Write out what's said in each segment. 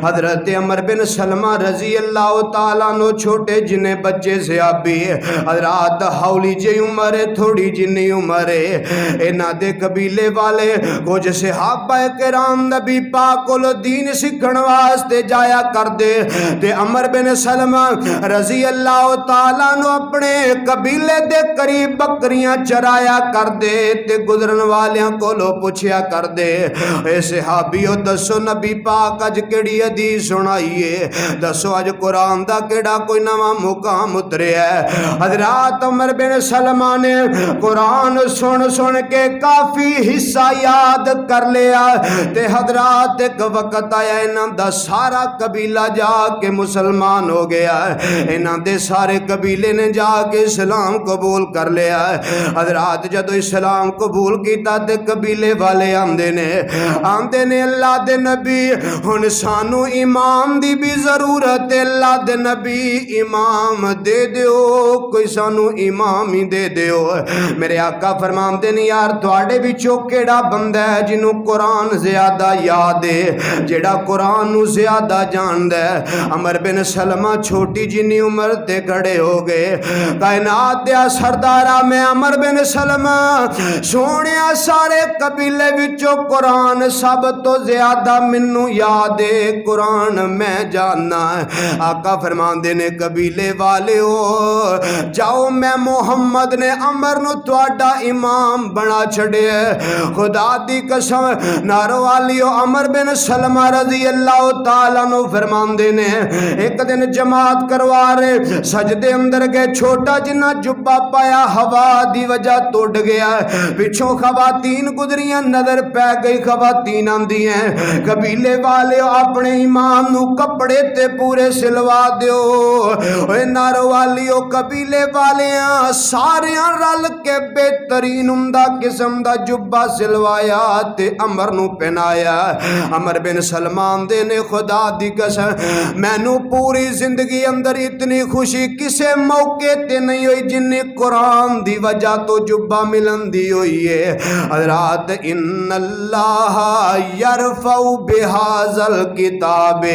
حضرت عمر بن سلمہ رضی اللہ تعالیٰ عنہ چھوٹے جنے بچے صحابی حضرات ہولی جی عمر تھوڑی جنی عمر اینا دے قبیلے والے کچھ صحابہ کرام نبی پاک کو دین سکھن واسطے جایا کر دے تے عمر بن سلمہ رضی اللہ تعالیٰ عنہ اپنے قبیلے دے قریب بکریاں چرایا کر دے تے گزرن والیاں کو لو پوچھیا کر دے اے صحابیو دسو نبی پاک اج کیڑی حدیث سنائیے دسو اج قرآن دا کیڑا کوئی نواں مقام اترے ہے حضرات عمر بن سلمہ نے قرآن سن سن کے کافی حصہ یاد کر لیا تے حضرات ایک وقت آیا انہاں دا سارا قبیلہ جا کے مسلمان ہو گیا انہاں دے سارے قبیلے نے جا کے اسلام قبول کر لیا حضرات جدو اسلام قبول کیتا تے قبیلے والے آندے نے اللہ دے نبی ہن سانو امام دی بھی ضرورت ہے اللہ دے نبی امام دے دیو کوئی سانو امام ہی دے دیو میرے آقا فرماندے نے یار تواڈے وچوں کیڑا بندہ ہے جنوں قرآن زیادہ یاد ہے جیڑا قرآن نو زیادہ جاندا ہے عمر بن سلمہ چھوٹی جنی عمر تے کھڑے ہو گئے کائنات دیا سردارا میں عمر بن سلمہ سونیا سارے قبیلے وچوں قرآن سب تو زیادہ منو یاد ہے قرآن میں جاننا ہے آقا فرماندے نے قبیلے والے ہو جاؤ میں محمد نے عمر نو تواڈا امام بنا چھڑے خدا دی قسم نارو والیو عمر بن سلمہ رضی اللہ تعالیٰ عنہ فرماندے نے ایک دن جماعت کروا رہے سجدے اندر گئے چھوٹا جنہ جبہ پایا ہوا دی وجہ توڑ گیا پچھوں خواتین گزریاں نظر پہ گئی خواتین آندی ہیں قبیلے والے اپنے امام نو کپڑے تے پورے سلوا دیو اے نارو والیو قبیلے والے ساریاں رل کے بہترین عمدہ قسم دا جبہ سلوایا تے عمر نو پہنایا عمر بن سلمان دے نے خدا دی قسم میں نو پوری زندگی اندر اتنی خوشی کسے موقع تے نہیں ہوئی جن قرآن دی وجہ تو جبہ ملن دی ہوئی ہے حضرات ان اللہ یرفع بہذل کتاب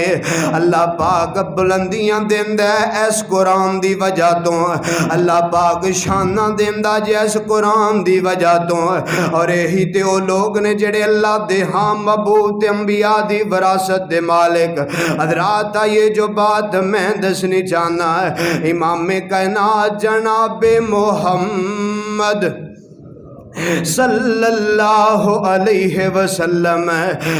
اللہ پاک بلندیاں دیندہ اس قرآن دی وجہ تو اللہ پاک شانہ دیندہ جیس قرآن دی وجہ تو اور یہی تے وہ لوگ نے جڑے اللہ دے ہاں مبعوث انبیاء دی وراثت دے مالک حضرات یہ جو بات میں دسنی چاہنا ہے امام کائنات جناب محمد صلی اللہ علیہ وسلم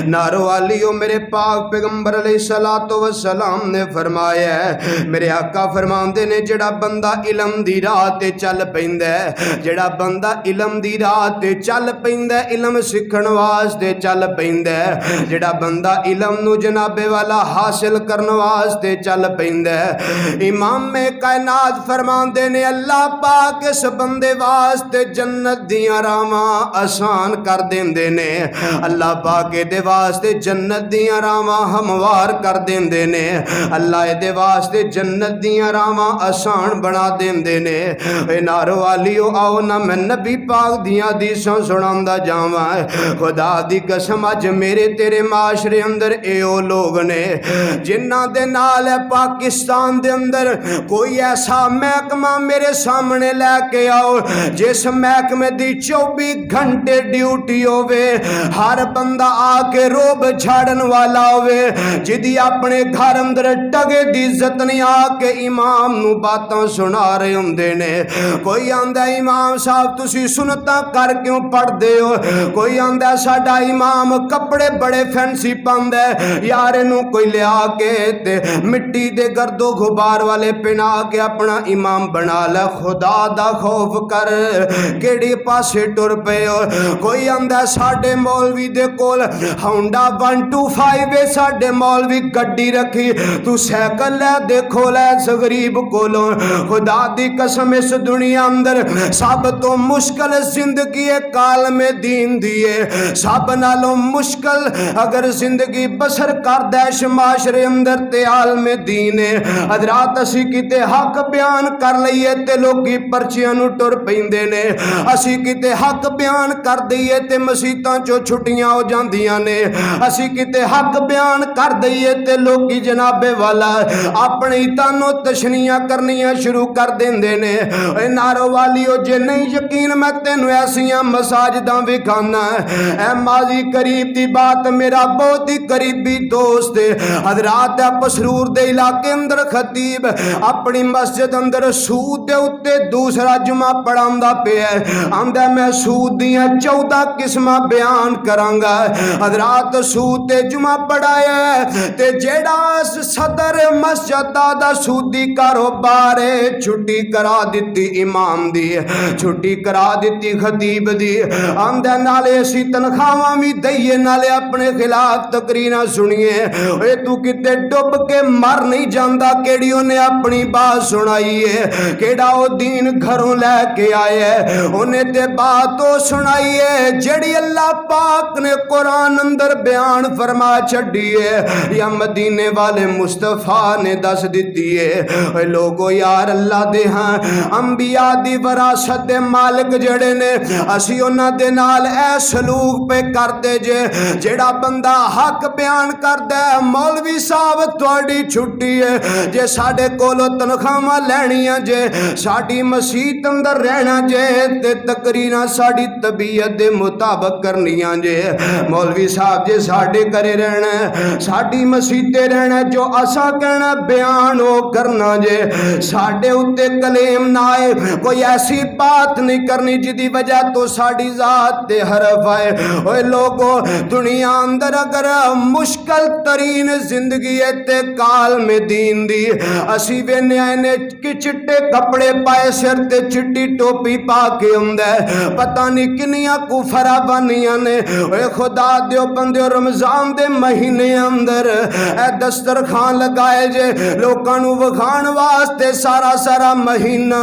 نارو والیو میرے پاک پیغمبر علیہ السلام نے فرمایا ہے میرے آقا فرماندے نے جڑا بندہ علم دی راہ تے چل پیندا ہے جڑا بندہ علم دی راہ تے چل پیندا ہے علم سکھن واسطے چل پیندا ہے جڑا بندہ علم نو جناب والا حاصل کرن واسطے چل پیندا ہے امام کائنات فرماندے نے اللہ پاک اس بندے واسطے جنت دیاں راواں آسان کر دیندے نے اللہ پاک دے واسطے جنت دیاں راواں ہموار کر دیندے نے اللہ دے واسطے جنت دیاں راواں آسان بنا دیندے نے اے نارو والیو آؤ نہ میں نبی پاک دیاں حدیثاں سناندا جاواں خدا دی قسم اج میرے تیرے معاشرے اندر اے او لوگ نے جنہاں دے نال پاکستان دے اندر کوئی ایسا محکمہ میرے سامنے لے کے آؤ جس محکمے دی 24 گھنٹے ڈیوٹی ہوئے ہر بندہ آ کے روب جھاڑن والا ہوئے جدی اپنے گھر اندر ٹگے دی عزت نہیں آ کے امام نو باتاں سنا رہے ہوندے نے کوئی آندا امام صاحب تسی سنتا کر کیوں پڑھ دے ہو کوئی آندا ساڈا امام کپڑے بڑے فینسی پاندا ہے یار نو کوئی لیا کے تے مٹی دے گرد و غبار والے پہنا کے اپنا امام بنا لے خدا دا خوف کر کیڑی پاسے ٹر پے ہو کوئی آندا ساڈے مولوی دے کول ہونڈا 125 ساڈے مولوی گڈی رکھی تو سائیکل لے دیکھو لے اس غریب کولوں خدا دی قسم اس دنیا اندر سب تو مشکل زندگی عالم دین دیے سب نالوں مشکل اگر زندگی بسر کر دیش معاشرے اندر تے عالم دین حضرات اسی کتے حق بیان کر لئیے تے لوگی پرچیاں نو ٹر پیندے نے اسی کتے کتے حق بیان کر دئیے تے مسیتاں چو چھٹیاں ہو جاندیاں نے اسی کتے حق بیان کر دئیے تے لوگی جناب والا اپنی تانو تشنیاں کرنیاں شروع کر دیندے نے اے نارو والیو جے نہیں یقین میں تینو ایسیاں مساجداں وکھانا اے ماضی قریب دی بات میرا بہت ہی قریبی دوست حضرات پسرور دے علاقے اندر خطیب اپنی مسجد اندر سود دے اتے دوسرا جمعہ پڑھاندا پہ ہے آندہ میں سود دیاں 14 قسمہ بیان کرانگا حضرات سود دے جمعہ پڑھایا ہے تے جیڑا صدر مسجد دا سودی کاروبار چھٹی کرا دیتی امام دی چھٹی کرا دیتی خطیب دی آندہ نالے اسی تنخواہاں بھی دئیے نالے اپنے خلاف تقریرہ سنیے اے تو کتے ڈب کے مر نہیں جاندہ کیڑیوں نے اپنی بات سنائی ہے کیڑا او دین گھروں لے کے آئے انہیں تے باتوں سنائی ہے جڑی اللہ پاک نے قرآن اندر بیان فرما چھڑی ہے یا مدینے والے مصطفیٰ نے دس دیتی ہے اے لوگو یار اللہ دے ہاں انبیاء دی وراثت مالک جڑے نے اسی انہاں دے نال اے سلوک پہ کرتے جے جڑا بندہ حق بیان کر دے مولوی صاحب تواڈی چھٹی ہے جے ساڈے کولو تنخواہ لینیاں جے ساڈی مسجد اندر رہنا جے تے تقریراں ساڈی طبیعت دے مطابق کرنیاں جے مولوی صاحب جے ساڈے کرے رہنا ساڈی مسجد تے رہنا جو اسا کہنا بیان ہو کرنا جے ساڈے اتے کلیم نہ آئے کوئی ایسی بات نہیں کرنی جدی وجہ تو ساڈی ذات تے حرف آئے اوے لوگو دنیا اندر اگر مشکل ترین زندگی تے کال میں دین دی اسی وینے آئینے کی چٹے کپڑے پائے سر تے چٹی ٹوپی پا کے اندے پتہ نہیں کنیاں کفرہ بنیاں نے اے خدا دیو بندیو رمضان دے مہینے اندر اے دسترخوان لگائے جے لوکانو وکھان واسطے سارا سارا مہینہ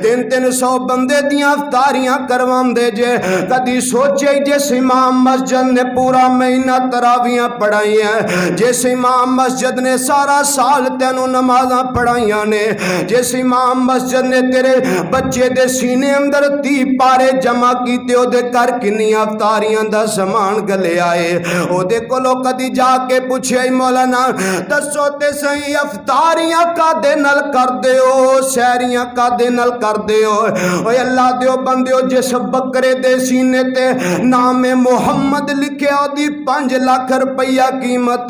300 بندے دیاں افطاریاں کروان دے جے کدی سوچے جس امام مسجد نے پورا مہینہ تراویاں پڑھائیاں جس امام مسجد نے سارا سال تینوں نمازاں پڑھائیاں نے جس امام مسجد نے تیرے بچے دے سینے اندر 30 پارے جمع کیتے او دے کر کنیاں افطاریاں دا سامان گلے آئے او دے کولو کدی جا کے پوچھے مولانا دسو تے صحیح افطاریاں کا دے نل کر دے ہو سہریاں کا دے نل کر دے ہو اوے اللہ دیو بندیو جس بکرے دے سینے تے نام محمد لکھے او دی 5 لاکھ روپیہ قیمت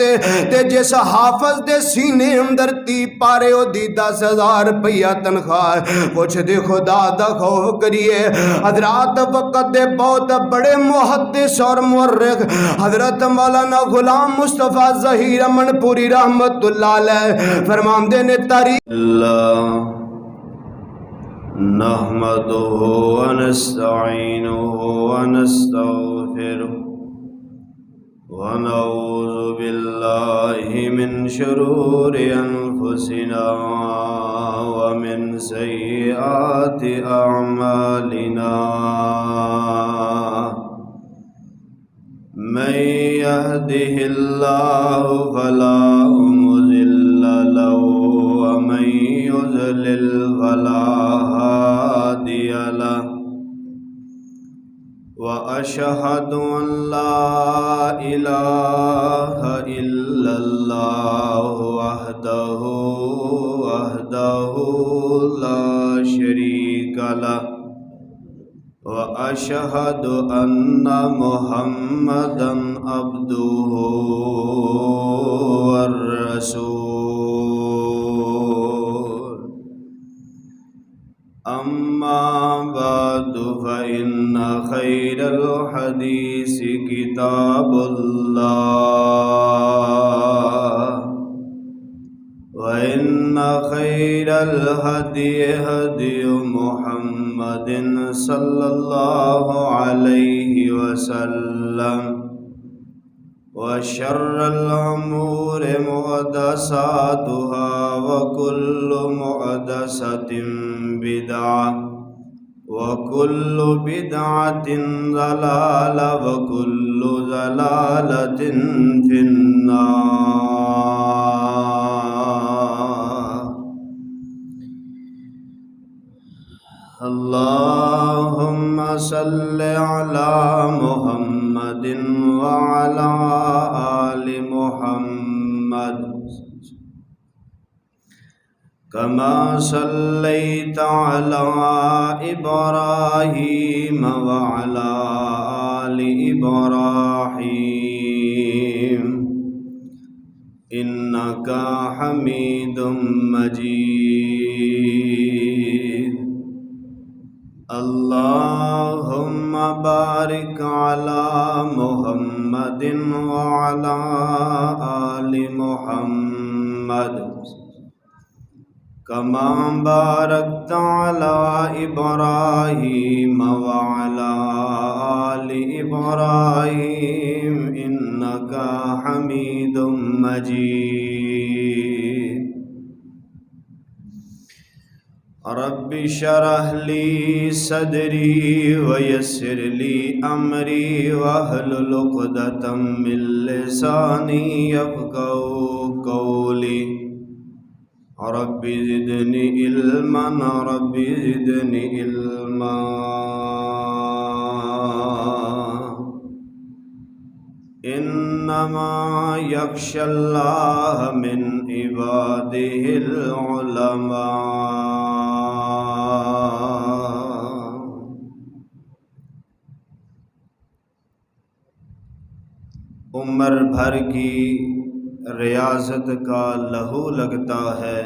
تے جس حافظ دے سینے اندر 30 پارے او دی 10,000 روپیہ تنخواہ کچھ دے خدا دا خوف کریے حضرات وقت دے بہت بڑے محدث اور مورخ حضرت مولانا غلام مصطفیٰ ظہیر امن پوری رحمت اللہ علیہ فرماندے نے تاریخ اللہ نحمده ونستعینه ونستغفره ونعوذ باللہ من شرور انفسنا ومن سیئات اعمالنا من يهده الله فلا مضل له ومن يضلل فلا هادي له وأشهد أن لا إله إلا الله وحده لا شريك له وأشهد أن محمدا عبده والرسول أما بعد فإن خير الحديث كتاب الله وإن خير الهدي هدي محمد صلى الله عليه وسلم وشر الأمور محدثاتها وكل محدثة بدعة وكل بدعة ضلالة وكل ضلالة في النار. اللهم صل صل على محمد وعلى آل محمد كما صليت على إبراهيم وعلى آل إبراهيم إنك حميد مجيد اللهم بارك على محمد وعلى آل محمد كما باركت على إبراهيم وعلى آل إبراهيم إنك حميد مجيد رب اشرح لي صدري ويسر لي أمري واحلل عقدة من لساني يفقهوا قولي رب زدني علما رب زدني علما انما يخشى الله من عباده العلماء عمر بھر کی ریاضت کا لہو لگتا ہے،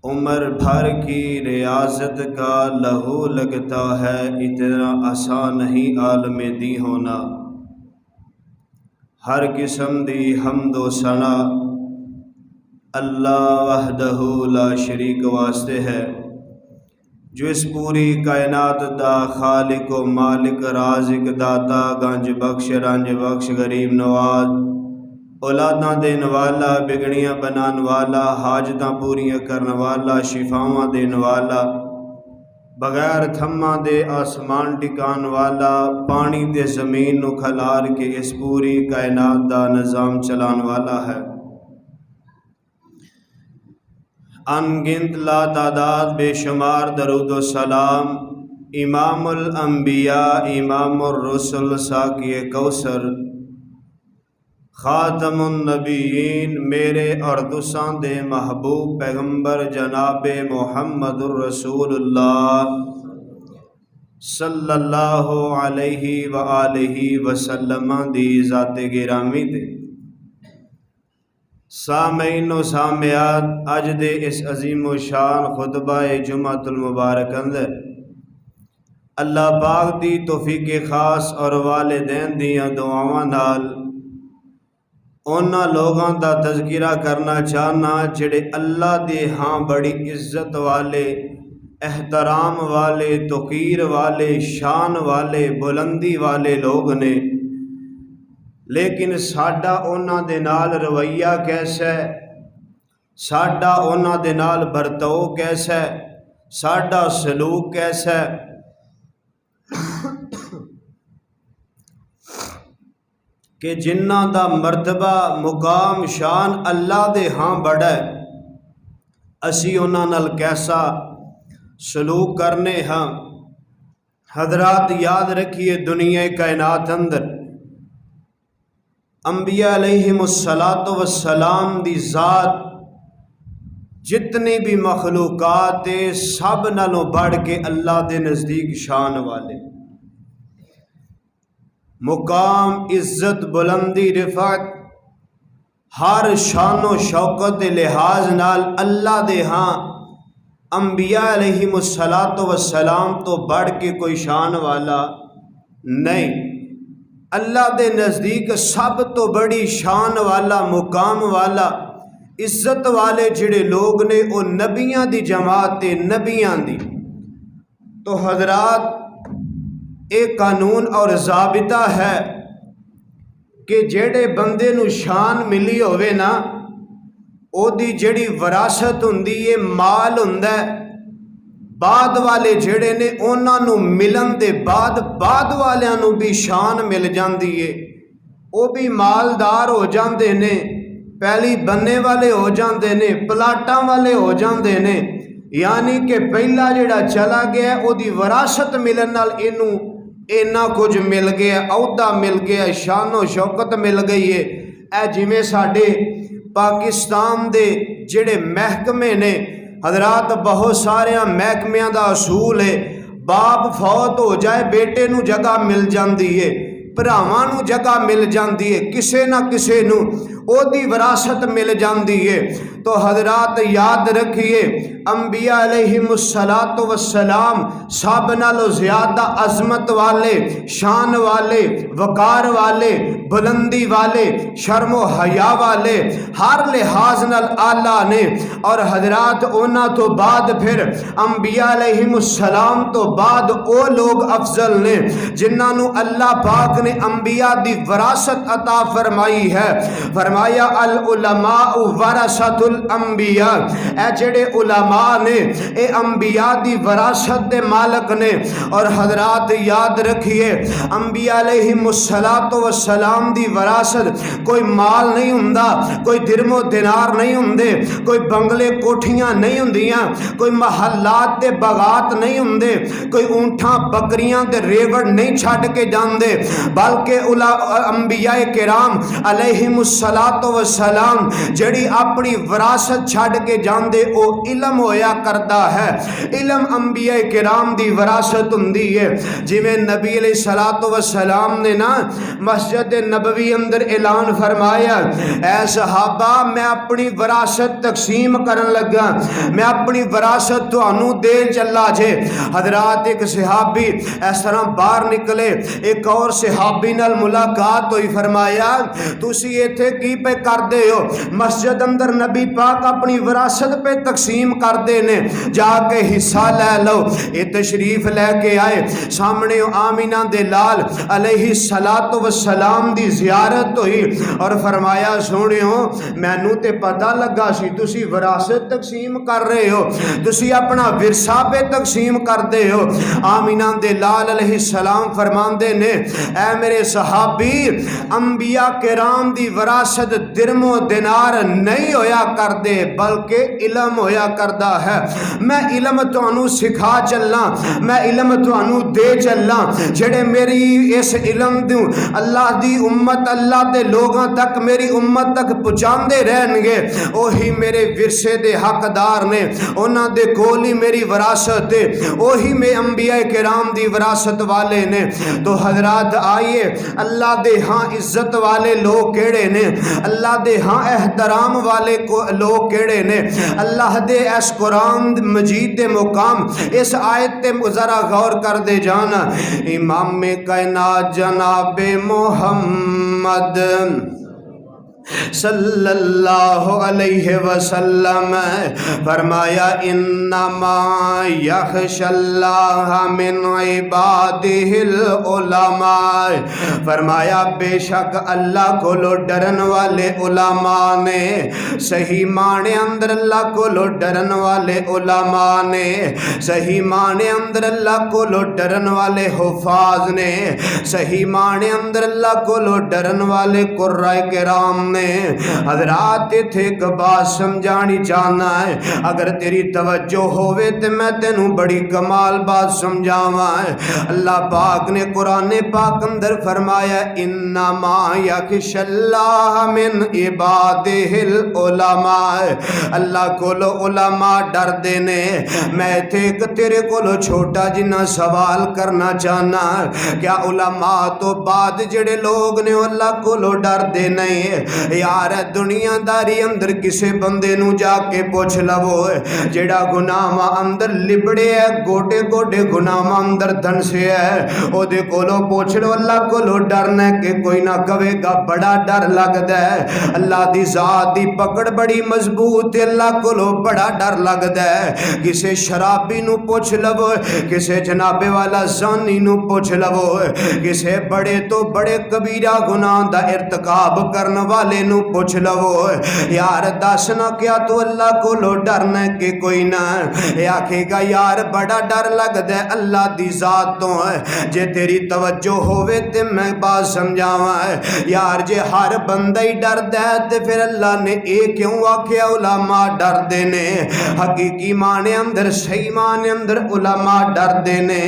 عمر بھر کی ریاضت کا لہو لگتا ہے، اتنا آسان نہیں عالم دی ہونا۔ ہر قسم دی حمد و ثنا اللہ وحدہ لا شریک واسطے ہے، جو اس پوری کائنات دا خالق و مالک، رازق، داتا، گنج بخش، رنج بخش، غریب نواز، اولاداں دین والا، بگڑیاں بنان والا، حاجتاں پوریاں کرن والا، شفاواں دین والا، بغیر تھماں دے آسمان ٹکان والا، پانی تے زمین نو کھلار کے اس پوری کائنات دا نظام چلان والا ہے۔ ان گنت لا تعداد بے شمار درود و سلام امام الانبیاء، امام الرسل، ساقی کوثر، خاتم النبیین، میرے اور تساں دے محبوب پیغمبر جناب محمد الرسول اللہ صلی اللہ علیہ وآلہ وسلم دی ذات گرامی تے سامعین و سامعات، اج دے اس عظیم و شان خطبہ جمعۃ المبارک اندر اللہ پاک دی توفیق خاص اور والدین دیاں دعاواں نال انہاں لوگاں دا تذکرہ کرنا چاہنا جڑے اللہ دے ہاں بڑی عزت والے، احترام والے، توقیر والے، شان والے، بلندی والے لوگ نے، لیکن ساڈا انہاں دے نال رویہ کیسا ہے، ساڈا انہاں دے نال برتاؤ کیسا ہے، ساڈا سلوک کیسا ہے، کہ جنہ دا مرتبہ مقام شان اللہ دے ہاں بڑا ہے، اسی انہاں نال کیسا سلوک کرنے ہاں۔ حضرات یاد رکھیے، دنیا کائنات اندر انبیاء علیہم السلام دی ذات جتنی بھی مخلوقات سب نالوں بڑھ کے اللہ دے نزدیک شان والے، مقام، عزت، بلندی، رفعت، ہر شان و شوکت دے لحاظ نال اللہ دے ہاں انبیاء علیہم السلام تو بڑھ کے کوئی شان والا نہیں۔ اللہ دے نزدیک سب تو بڑی شان والا، مقام والا، عزت والے جڑے لوگ نے وہ نبیاں دی جماعت، نبیاں دی۔ تو حضرات ایک قانون اور ضابطہ ہے کہ جڑے بندے نو شان ملی ہوئے نا، او دی جڑی وراثت ہوندی ہے، مال ہوندا ہے، بعد والے جڑے نے انہاں نو ملن دے بعد والیاں نو بھی شان مل جاندی ہے، او بھی مالدار ہو جاندے نے، پہلی بننے والے ہو جاندے نے، پلاٹاں والے ہو جاندے نے، یعنی کہ پہلا جڑا چلا گیا وہ دی وراثت ملن نال اینو اینا کچھ مل گیا، عہدہ مل گیا، شان و شوکت مل گئی ہے۔ اے جویں ساڈے پاکستان دے جڑے محکمے نے حضرات، بہت سارے محکمیاں دا اصول ہے، باپ فوت ہو جائے بیٹے نو جگہ مل جاندی ہے، بھراواں نو جگہ مل جاندی ہے، کسے نہ کسے نو او دی وراثت مل جاندی ہے۔ تو حضرات یاد رکھیے انبیاء علیہم السلام سب نالوں زیادہ عظمت والے، شان والے، وقار والے، بلندی والے، شرم و حیا والے، ہر لحاظ نال اعلیٰ نے۔ اور حضرات اونا تو بعد پھر انبیاء علیہم السلام تو بعد او لوگ افضل نے جنہاں نو اللہ پاک نے انبیاء دی وراثت عطا فرمائی ہے۔ فرمایا العلماء ورثۃ الانبیاء، اے جڑے علماء نے اے انبیاء دی وراثت دے مالک نے۔ اور حضرات یاد رکھیے انبیاء علیہم السلام دی وراثت کوئی مال نہیں ہوندا، کوئی درم و دینار نہیں ہوندے، کوئی بنگلے کوٹھیاں نہیں ہوندیاں، کوئی محلات تے باغات نہیں ہوندے، کوئی اونٹاں بکریاں تے ریوڑ نہیں چھڈ کے جاندے، بلکہ انبیاء کرام علیہم السلام جڑی اپنی وراثت چھڈ کے جاندے او علم ہویا کرتا ہے۔ علم انبیاء کرام دی وراثت ہوندی ہے۔ جویں نبی علیہ السلام نے نا مسجد نبوی اندر اعلان فرمایا، اے صحابہ میں اپنی وراثت تقسیم کرن لگا، میں اپنی وراثت تانوں دے چلا جے۔ حضرات ایک صحابی اس طرح باہر نکلے، ایک اور صحابی نال ملاقات ہوئی، فرمایا تسی ایتھے کی پہ کردے ہو؟ مسجد اندر نبی پاک اپنی وراثت پہ تقسیم کردے نے، جا کے حصہ لے لو۔ یہ تشریف لے کے آئے، سامنے آمینہ دے لال علیہ السلام دی زیارت ہوئی اور فرمایا سونیو مینوں تے پتہ لگا سی تسی وراثت تقسیم کر رہے ہو، تسی اپنا ورثہ پہ تقسیم کر دے ہو۔ آمینہ دے لال علیہ السلام فرماندے نے، اے میرے صحابی انبیاء کرام دی وراثت درم و دینار نہیں ہویا کر دے بلکہ علم ہویا کردا ہے۔ میں علم تانوں سکھا چلنا، میں علم تانوں دے چلنا، جڑے میری اس علم دوں اللہ دی امت، اللہ دے لوگاں تک، میری امت تک پہنچاندے رہن گے، اوہی میرے ورثے دے حقدار نے، انہاں دے کول ہی میری وراثت ہے، اوہی میں انبیاء کرام دی وراثت والے نے۔ تو حضرات آئیے اللہ دے ہاں عزت والے لوگ کیڑے نے، اللہ دے ہاں احترام والے لوگ کیڑے نے، اللہ دے اس قرآن مجید دے مقام اس آیت تے ذرا غور کر دے جانا۔ امام کائنات جناب محمد صلی اللہ علیہ وسلم فرمایا انما یخشی اللہ من عبادہ العلماء، فرمایا بے شک اللہ کو ڈرن والے علماء نے، صحیح معنی اندر اللہ کو ڈرن والے علماء نے، صحیح معنی اندر اللہ کو ڈرن والے حفاظ نے، صحیح معنی اندر اللہ کو ڈرن والے قرائے کرام نے۔ حضرات تھے ایک بات سمجھانی چاہنا ہے، اگر تیری توجہ ہوئے تو میں تینوں بڑی کمال بات سمجھاواں ہے۔ اللہ پاک نے قرآن پاک اندر فرمایا انما یخشی اللہ من عبادہ العلماء، اللہ کو علماء ڈر دینے۔ میں تھے ایک تیرے کو چھوٹا جنہ سوال کرنا چاہنا، کیا علماء تو بعد جڑے لوگ نے اللہ کو ڈر دینے؟ یار دنیا داری اندر کسے بندے نو جا کے پوچھ لو جیڑا گناہ اندر لبڑے ہے، گوٹے گوٹے گناہ اندر دن سے ہے، او دے کولو پوچھ لو اللہ کولو ڈرنا کہ کوئی نہ کہے گا، بڑا ڈر لگدا ہے۔ اللہ دی ذات دی پکڑ بڑی مضبوط ہے، اللہ کولو بڑا ڈر لگدا ہے۔ کسے شرابی نو پوچھ لو، کسے جنابے والا زانی نو پوچھ لو، کسے بڑے تو بڑے کبیرہ گناہ دا ارتکاب کرن والے والے نو پوچھ لو یار دس نہ کیا تو اللہ کو لو ڈرنا ہے کہ کوئی نہ اے آکھے گا یار بڑا ڈر لگدا ہے اللہ دی ذات تو جے تیری توجہ ہووے تے میں بات سمجھاواں یار جے ہر بندہ ہی ڈردا ہے تے پھر اللہ نے اے کیوں آکھیا علماء ڈردے نے حقیقی معنی اندر صحیح معنی اندر علماء ڈردے نے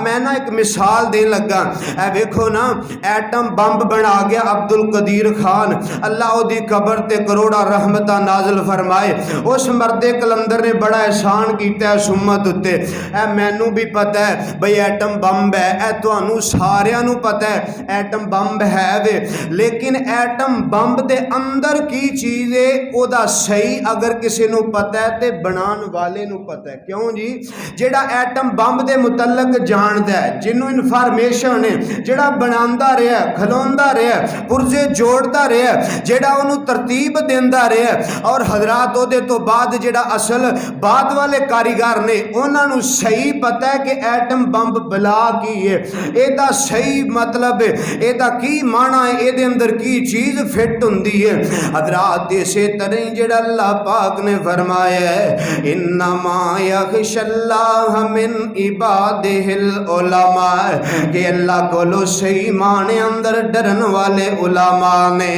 میں نا ایک مثال دے لگا اے ویکھو نا ایٹم بمب بنا گیا عبد القدیر خان اللہ دی قبر تے کروڑا رحمتہ نازل فرمائے اس مرد کلندر نے بڑا احسان کیتا ہے سمت اتے اے مینوں بھی پتہ ہے بھئی ایٹم بمب ہے اے تانوں ساریاں نوں پتہ ہے ایٹم بمب ہے وے لیکن ایٹم بمب دے اندر کی چیز ہے او دا صحیح اگر کسی نوں پتہ ہے تے بنان والے نوں پتہ ہے کیوں جی جیڑا ایٹم بمب دے متعلق جاندا ہے جنوں انفارمیشن ہے جیڑا بناندا رہیا کھلوندا رہیا پرزے جوڑدا رہیا جیڑا انہوں ترتیب دیندا رہیا اور حضرات او دے تو بعد جیڑا اصل بعد والے کاریگر نے انہاں نوں صحیح پتہ ہے کہ ایٹم بمب بلا کی ہے اے دا صحیح مطلب ہے اے دا کی معنی ہے اے دے اندر کی چیز فٹ ہوندی ہے حضرات اسی طرح جیڑا اللہ پاک نے فرمایا ہے انما یخشی اللہ من عبادہ العلماء کہ اللہ کو لو صحیح معنی اندر ڈرن والے علماء نے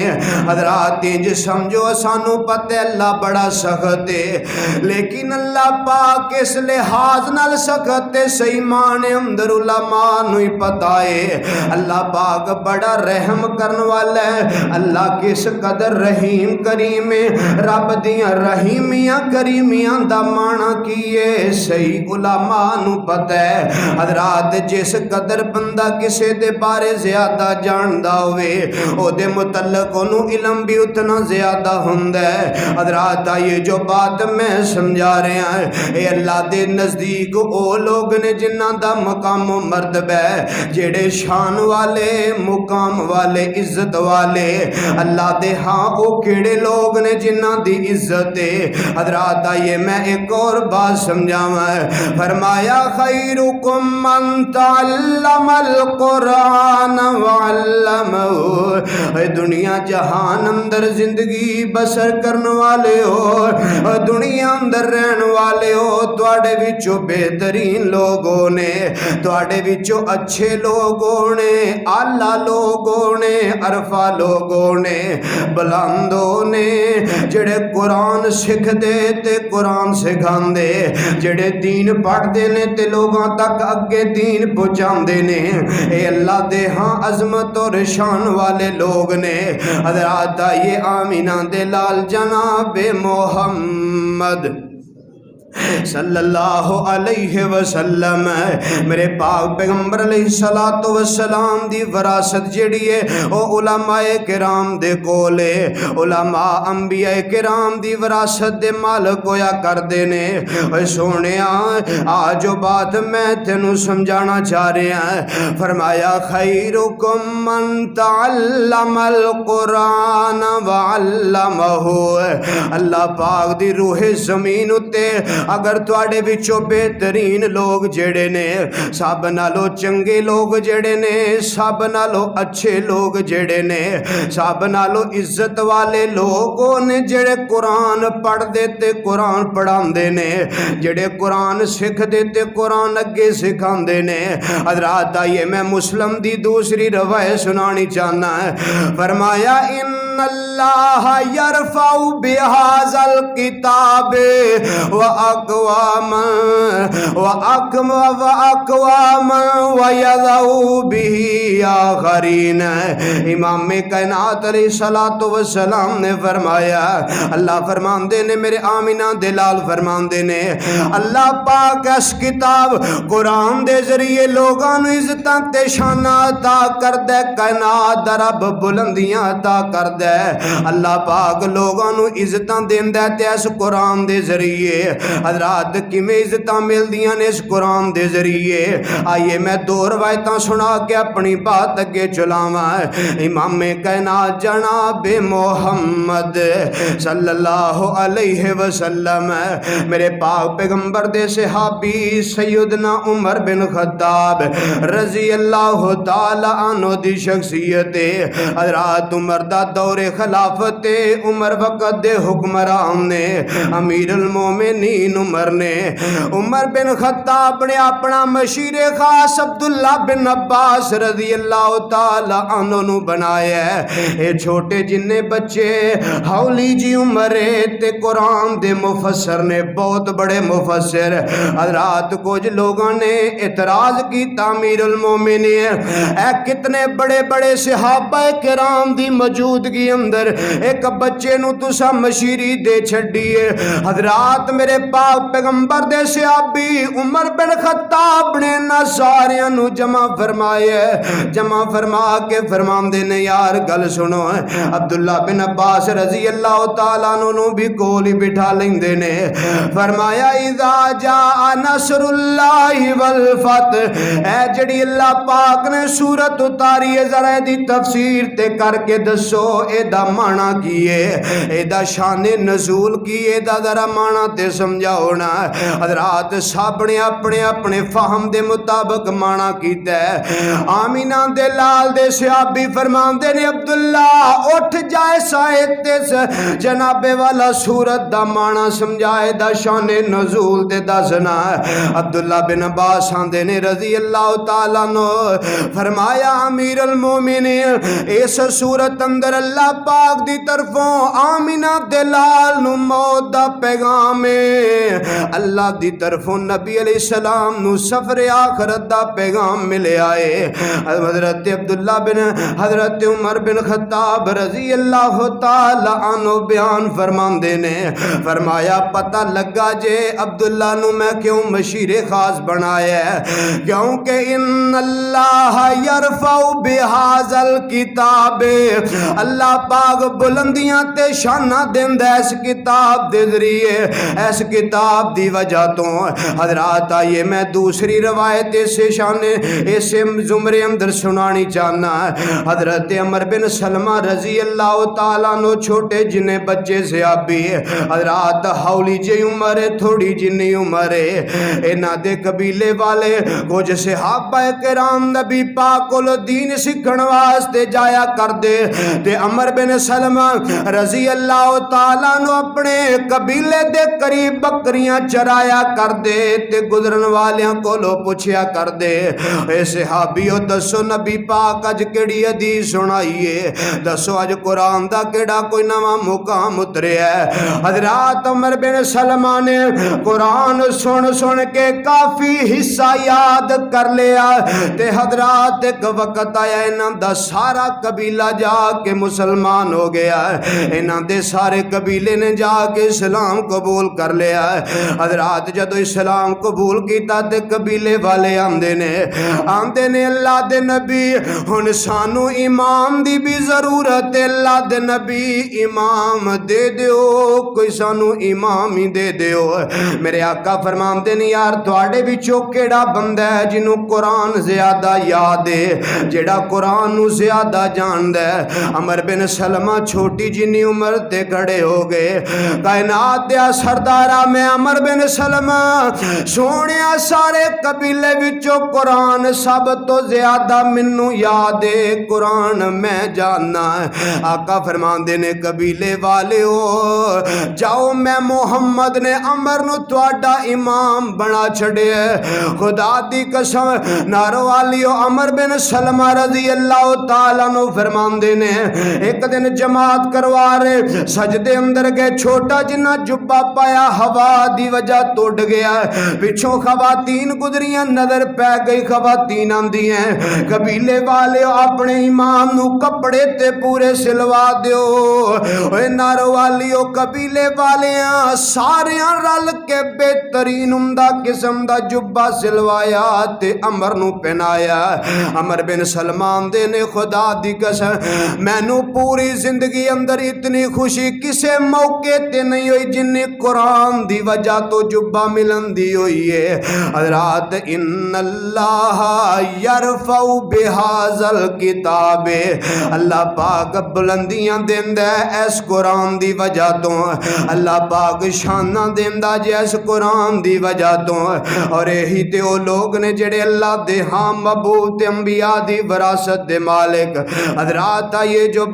حضرات انج سمجھو سانو پتہ اللہ بڑا سخت ہے لیکن اللہ پاک اس لحاظ نال سخت ہے صحیح معنی اندر علماء نو ہی پتہ ہے اللہ پاک بڑا رحم کرن والا ہے اللہ کس قدر رحیم کریم ہے رب دیاں رحیمیاں کریمیاں دا معنی کیے صحیح علماء نو پتہ ہے حضرات جس قدر بندہ کسے دے بارے زیادہ جاندا ہوئے او دے متعلق انہوں علم بھی اتنا زیادہ ہوندا ہے حضرات یہ جو بات میں سمجھا رہے ہیں اے اللہ دے نزدیک او لوگ نے جنہاں دا مقام و مرتبہ ہے جڑے شان والے مقام والے عزت والے اللہ دے ہاں او کیڑے لوگ نے جنہاں دی عزت ہے حضرات یہ میں ایک اور بات سمجھاواں فرمایا خیرکم من تعلم القرآن وعلمہ اے دنیا جہان اندر زندگی بسر کرن والے ہو دنیا اندر رہن والے ہو تواڈے وچوں بہترین لوگوں نے تواڈے وچوں اچھے لوگوں نے اعلیٰ لوگوں نے عرفہ لوگوں نے بلندوں نے جڑے قرآن سکھ دے تے قرآن سکھاندے جڑے دین پڑھ دے نے تے لوگاں تک اگے دین پہنچاندے نے اے اللہ دے ہاں عظمت اور شان والے لوگ نے حضرات یہ آمینہ دے لال جناب محمد صلی اللہ علیہ وسلم میرے پاک پیغمبر علیہ السلام دی وراثت جڑی ہے او علماء کرام دے کولے علماء انبیاء کرام دی وراثت دے مالک ہویا کردے نے اے سونیا آج جو بات میں تینوں سمجھانا چاہ رہے ہیں فرمایا خیرکم من تعلم القرآن وعلمہ اللہ پاک دی روح زمین اتے اگر تواڈے وچوں بہترین لوگ جڑے نے سب نالوں چنگے لوگ جڑے نے سب نالوں اچھے لوگ جڑے نے سب نالوں عزت والے لوگوں نے جڑے قرآن پڑھ دیتے قرآن پڑھاندے نے جڑے قرآن سکھ دیتے قرآن اگے سکھاندے نے حضرات یہ میں مسلم دی دوسری روایت سنانی چاہنا ہے فرمایا ان اللہ یرفع بہذا الکتاب وَأَقْوَامًا وَيَضَعُ بِهِ آخَرِينَ امام کائنات علیہ السلام نے فرمایا اللہ فرماندے نے میرے آمینہ دلال فرماندے نے اللہ پاک اس کتاب قرآن دے ذریعے لوگاں نو عزتاں تے شاناں عطا کردے کائنات دا رب بلندیاں عطا کردے اللہ پاک لوگاں نو عزتاں دیندا تے اس قرآن دے ذریعے حضرات کیویں عزتاں ملدیاں نے اس قرآن دے ذریعے آئیے میں دو روایتاں سنا کے اپنی بات اگے چلاواں امام کائنات جناب محمد صلی اللہ علیہ وسلم میرے پاک پیغمبر دے صحابی سیدنا عمر بن خطاب رضی اللہ تعالی عنہ دی شخصیت حضرات عمر دا دور دور خلافت عمر وقت دے حکمران نے امیر المومنین عمر نے عمر بن خطاب نے اپنا مشیر خاص عبداللہ بن عباس رضی اللہ تعالی عنہ نو بنایا ہے. اے چھوٹے جننے بچے ہولی جی عمر تے قرآن دے مفسر نے, بہت بڑے مفسر. حضرات کچھ لوگوں نے اعتراض کی امیر المومنین اے کتنے بڑے بڑے صحابہ کرام دی موجودگی اندر ایک بچے نو تسا مشیری دے چھڈیے. حضرات میرے پاک پیغمبر دے صحابی عمر بن خطاب نے نہ ساریاں نو جمع فرمایا, جمع فرما کے فرماندے نے یار گل سنو, عبداللہ بن عباس رضی اللہ تعالیٰ عنہ نو بھی کول ہی بٹھا لیندے نے. فرمایا اذا جاء نصر اللہ والفتح, اے جڑی اللہ پاک نے سورت اتاری ہے ذرا دی تفسیر تے کر کے دسو اے دا معنی کی ہے, اے دا شان نزول کی ہے, دا ذرا معنی تے سمجھاؤ نا. حضرات سب نے اپنے اپنے فہم دے مطابق معنی کیتا ہے. آمینہ دے لال دے صحابی فرماندے نے عبداللہ اٹھ جائے سائد تے جناب والا سورت دا معنی سمجھائے, دا شان نزول تے دسنا. عبداللہ بن عباس آندے نے رضی اللہ تعالیٰ عنہ فرمایا امیر المومنین اس سورت اندر اللہ پاک دی طرفوں آمینہ دلال نو موت دا پیغام ہے, اللہ دی طرفوں نبی علیہ السلام نو سفر آخرت دا پیغام ملے آئے. حضرت عبداللہ بن حضرت عمر بن خطاب رضی اللہ تعالی عنہ بیان فرماندے نے فرمایا پتہ لگا جے عبداللہ نو میں کیوں مشیر خاص بنایا ہے, کیونکہ ان اللہ یرفع بہذا الکتاب, اللہ پاک بلندیاں تے شانہ دیندہ اس کتاب دے ذریعے, اس کتاب دی وجہ تو. حضرات آئیے میں دوسری روایت سے شان اس زمرے اندر سنانی چاہنا. حضرت عمر بن سلمہ رضی اللہ تعالیٰ عنہ چھوٹے جنے بچے صحابی, حضرات ہولی جی عمر تھوڑی جنی عمر, انہاں دے قبیلے والے کچھ صحابہ کرام نبی پاک کول دین سکھن واسطے جایا کر دے تے عمر بن سلمہ رضی اللہ تعالیٰ عنہ اپنے قبیلے دے قریب بکریاں چرایا کر دے تے گزرن والیاں کولو پوچھیا کر دے اے صحابیو دسو نبی پاک اج کیڑی حدیث سنائیے, دسو اج قرآن دا کیڑا کوئی نواں مقام اتریا ہے. حضرات عمر بن سلمہ نے قرآن سن سن کے کافی حصہ یاد کر لیا تے حضرات ایک وقت آیا انہاں دا سارا قبیلہ جا کے مسلمان ہو گیا, انہاں دے سارے قبیلے نے جا کے اسلام قبول کر لیا. حضرات جدو اسلام قبول کیتا تے قبیلے والے آندے نے اللہ دے نبی ہن سانو امام دی بھی ضرورت ہے, اللہ دے نبی امام دے دیو, کوئی سانو امام ہی دے دیو. میرے آقا فرماندے نے یار تواڈے وچوں کیڑا بندہ ہے جنوں قرآن زیادہ یاد ہے, جیڑا قرآن نو زیادہ جاندا ہے. عمر بن سلمہ چھوٹی جنی عمر تے کھڑے ہو گئے, کائنات دے سردارا میں عمر بن سلمہ سونیا سارے قبیلے وچوں قرآن سب تو زیادہ منو یاد ہے, قرآن میں جاننا. آقا فرماندے نے قبیلے والے ہو جاؤ, میں محمد نے عمر نو تواڈا امام بنا چھڑے, خدا دی قسم نارو والیو. عمر بن سلمہ رضی اللہ تعالیٰ عنہ فرماندے نے ایک دن جماعت کروا رہے سجدے اندر گئے, چھوٹا جنہ جبہ پایا ہوا دی وجہ ٹوٹ گیا, پچھوں خواتین گزریاں نظر پہ گئی, خواتین آندی ہیں قبیلے والے اپنے امام نو کپڑے تے پورے سلوا دیو. اے نارو والیو قبیلے والیاں ساریاں رل کے بہترین عمدہ قسم دا جبہ سلوایا تے عمر نو پہنایا. عمر بن سلمان دے نے خدا دی قسم مینوں پوری زندگی اندر اتنی خوشی کسے موقع تے نہیں ہوئی جنہیں قرآن دی وجہ تو جبہ ملن دی ہوئی ہے. حضرات ان اللہ یرفع بہذا الکتاب, اللہ پاک بلندیاں دیندا ہے اس قرآن دی وجہ تو, اللہ پاک شاناں دیندا جے اس قرآن دی وجہ تو. اور یہی تے او لوگ نے جڑے اللہ دے ہاں مبعوث انبیاء دی وراثت دے مالک. حضرات یہ جو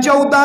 14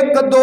1-2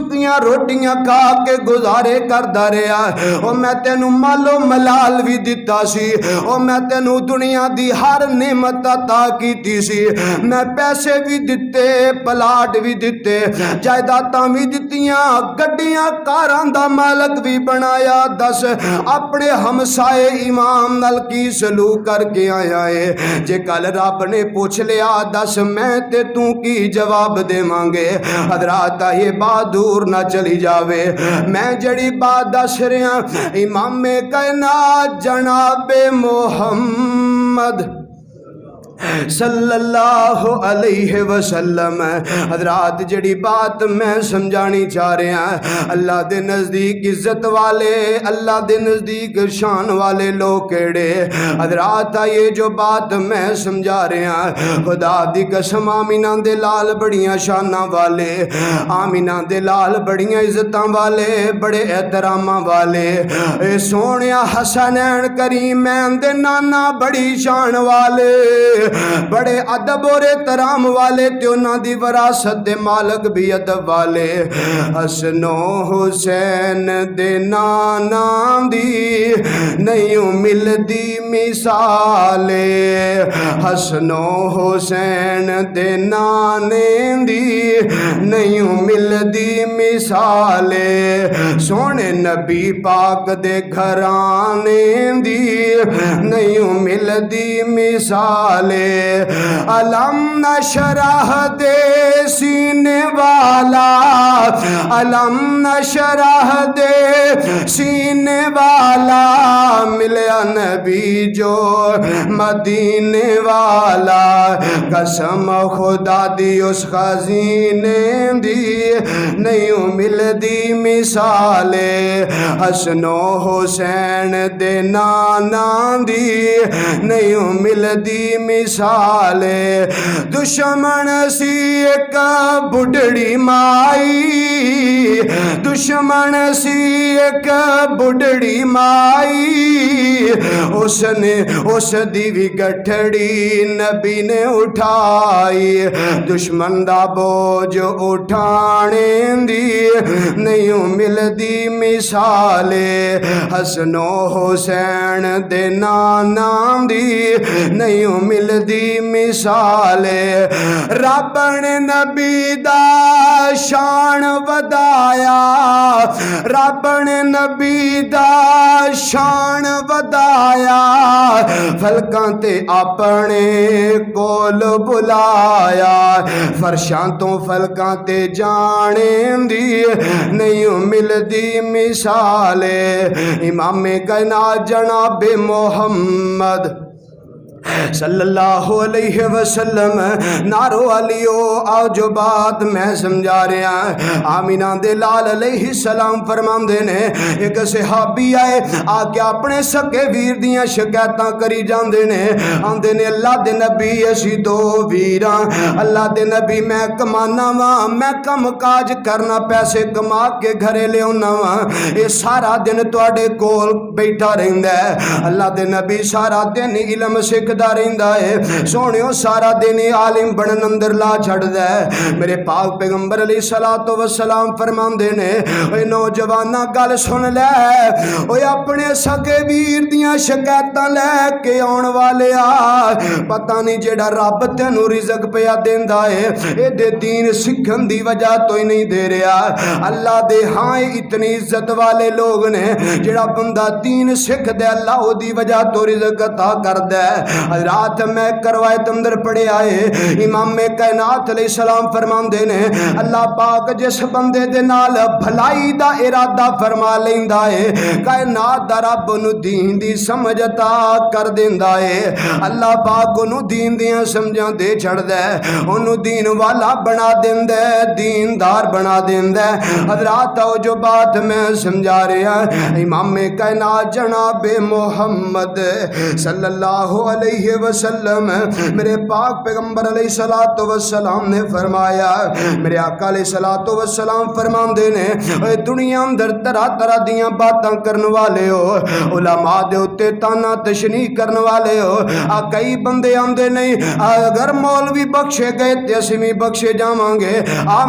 سکیاں روٹیاں کھا کے گزارے کردا رہا او میں تینوں مالو ملال بھی دتا سی او میں تینوں دنیا دی ہر نعمت عطا کیتی سی میں پیسے بھی دتے پلاٹ بھی دتے جائیداداں بھی دتیاں گڈیاں کاراں دا مالک بھی بنایا دس اپنے ہمسائے امام نال کی سلوک کر کے آیا ہے جے کل رب نے پوچھ لیا دس میں تے تو کی جواب دے مانگے حضرات یہ بات دور نہ چلی جاوے میں جڑی بات دس رہا امام کائنات جناب محمد صلی اللہ علیہ وسلم حضرات جڑی بات میں سمجھانی چاہ رہا اللہ دے نزدیک عزت والے اللہ دے نزدیک شان والے لوگ کیڑے حضرات یہ جو بات میں سمجھا رہا خدا دی قسم آمینہ دے لال بڑیاں شاناں والے آمینہ دے لال بڑیاں عزتاں والے بڑے احتراماں والے اے سونیا حسنین کریمین دے نانا بڑی شان والے بڑے ادب اور احترام والے تے انہاں دی وراثت دے مالک بھی ادب والے حسن و حسین دے نانا دی نہیں ملدی مثالے حسن و حسین دے نانے دی نہیں ملدی مثالے سونے نبی پاک دے گھرانے دی نہیں ملدی مثالے علم نشرح دے سینے والا علم نشرح دے سینے والا ملیا نبی جو مدینے والا قسم خدا دی اس خزینے دی نہیں ملدی مثالے حسن و حسین دے نانا دی نہیں ملدی مثالے دشمن سی ایک بڑھڑی مائی دشمن سی ایک بڑھڑی مائی اس نے اس دی بھی گٹھڑی نبی نے اٹھائی دشمن دا بوجھ اٹھانے دی نہیں ملدی مثالے حسن و حسین دے نانا دی نہیں ملدی مثالے رب نے نبی دا شان ودایا رب نے نبی دا شان ودایا فلکاں تے اپنے کول بلایا فرشاں تو فلکاں تے جانے دی نہیں ملدی مثالے امام کائنات جناب محمد صلی اللہ علیہ وسلم نارو علیو آؤ جو بات میں سمجھا رہا آمینہ دے لال علیہ السلام فرمان دینے ایک صحابی آئے آکے اپنے سکے ویر دیاں شکایتاں کری جان دینے آن دینے اللہ دے نبی اسی دو ویران اللہ دے نبی میں کمانا ماں میں کم کاج کرنا پیسے کما کے گھرے لے ہونا ماں یہ سارا دن توڑے کول بیٹھا رہندہ ہے اللہ دے نبی سارا دن علم سکھ رہندا ہے سونیو سارا دن عالم بنن اندر لا چھڑ دے میرے پاک پیغمبر علیہ الصلوۃ والسلام فرماندے نے اے نوجواناں گل سن لے اوے اپنے سکے ویر دیاں شکایتاں لے کے آن والے آ پتہ نہیں جیڑا رب تینوں رزق پیا دیندا ہے اے دے دین سکھن دی وجہ تو ہی نہیں دے رہا اللہ دے ہاں اتنی عزت والے لوگ نے جیڑا بندہ دین سکھ دے اللہ او دی وجہ تو رزق عطا کر دے حضرات میں کروائت اندر پڑے آئے امام کائنات علیہ السلام فرمان دینے اللہ پاک جس بندے دے نال بھلائی دا ارادہ فرما لیندہ ہے کائنات دا رب انہوں دین دی سمجھتا کر دیندہ ہے اللہ پاک انہوں دین دیاں سمجھاں دے چھڑ دے انہوں دین والا بنا دیندے دیندار بنا دیندے حضرات آؤ جو بات میں سمجھا رہا امام کائنات جناب محمد صلی اللہ علیہ علیہ وسلم میرے پاک پیغمبر علیہ الصلوۃ والسلام نے فرمایا، میرے آقا علیہ الصلوۃ والسلام فرماندے نے اے دنیا اندر طرح طرح دیاں باتاں کرن والے ہو، علماء دے اوتے تانا تشنیع کرن والے ہو، کئی بندے آندے نہیں اگر مولوی بخشے گئے تے اسی بھی بخشے جاواں گے،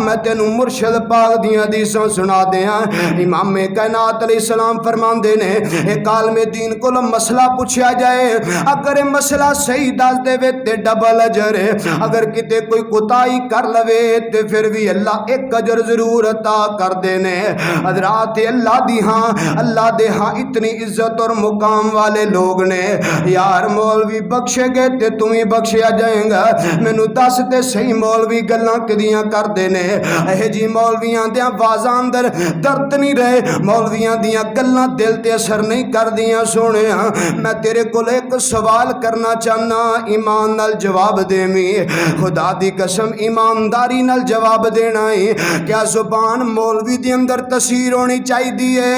میں تینوں مرشد پاک دیاں حدیثاں سنا دیاں۔ امام کائنات علیہ السلام فرماندے نے ایک عالم دین کو مسئلہ پوچھا جائے، اگر یہ مسئلہ صحیح دس دے وے تے ڈبل اجر ہے، اگر کتے کوئی کوتاہی کر لوے تے پھر بھی اللہ ایک اجر ضرور عطا کر دینے۔ حضرات اللہ دے ہاں اتنی عزت اور مقام والے لوگ نے، یار مولوی بخشے گئے تے تمہیں بخشیا جائیں گا، مینوں دس تے صحیح مولوی گلاں کدیاں کر دینے، اے جی مولویاں دیاں آوازاں اندر درد نہیں رہے، مولویاں دیاں گلاں دل تے اثر نہیں کر دیاں۔ سونیا میں تیرے کول ایک سوال کرنا چاہنا، ایمان نال جواب دیویں، خدا دی قسم ایمانداری نال جواب دینا ہے۔ کیا زبان مولوی دی اندر تاثیر ہونی چاہیے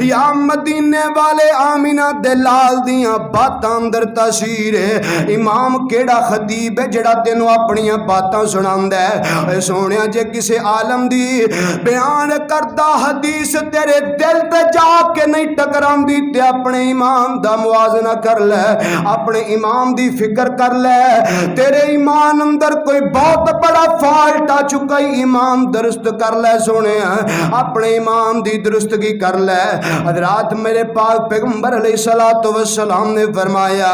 یا مدینے والے آمینہ دلال دیاں باتاں اندر تاثیر ہے؟ امام کیڑا خطیب ہے جڑا تینوں اپنیاں باتاں سناندا ہے؟ اے سونیا جے کسے عالم دی بیان کردہ حدیث تیرے دل تے جا کے نہیں ٹکراندی تے اپنے امام دا موازنہ کر لے، اپنے امام دی فکر کر لے، تیرے ایمان اندر کوئی بہت بڑا فالٹ آ چکا ہے، ایمان درست کر لے سونے، اپنے ایمان دی درستگی کر لے۔ حضرات میرے پاک پیغمبر علیہ الصلوۃ والسلام نے فرمایا،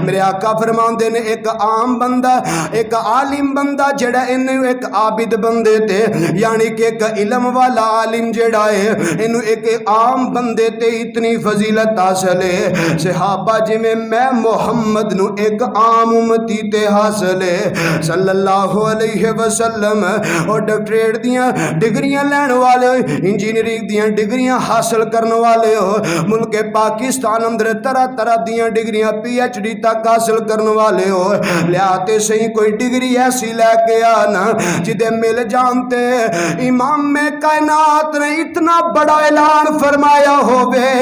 میرے آقا فرماندے نے ایک عام بندہ، ایک عالم بندہ جڑا انہوں ایک عابد بندے تے یعنی کہ ایک علم والا عالم جڑا ہے انہوں ایک عام بندے تے اتنی فضیلت حاصل ہے، صحابہ جی میں محمد نو ایک عام امتی تے حاصل ہے صلی اللہ علیہ وسلم، اور ڈاکٹریٹ دیاں ڈگریاں لین والے ہو، انجینئرنگ دیاں ڈگریاں حاصل کرنے والے ہو، ملک پاکستان اندر طرح طرح دیاں ڈگریاں پی ایچ ڈی تک حاصل کرنے والے ہو، لیاتے صحیح کوئی ڈگری ایسی لے کے آنا جدے مل جانتے امام میں کائنات نے اتنا بڑا اعلان فرمایا ہوئے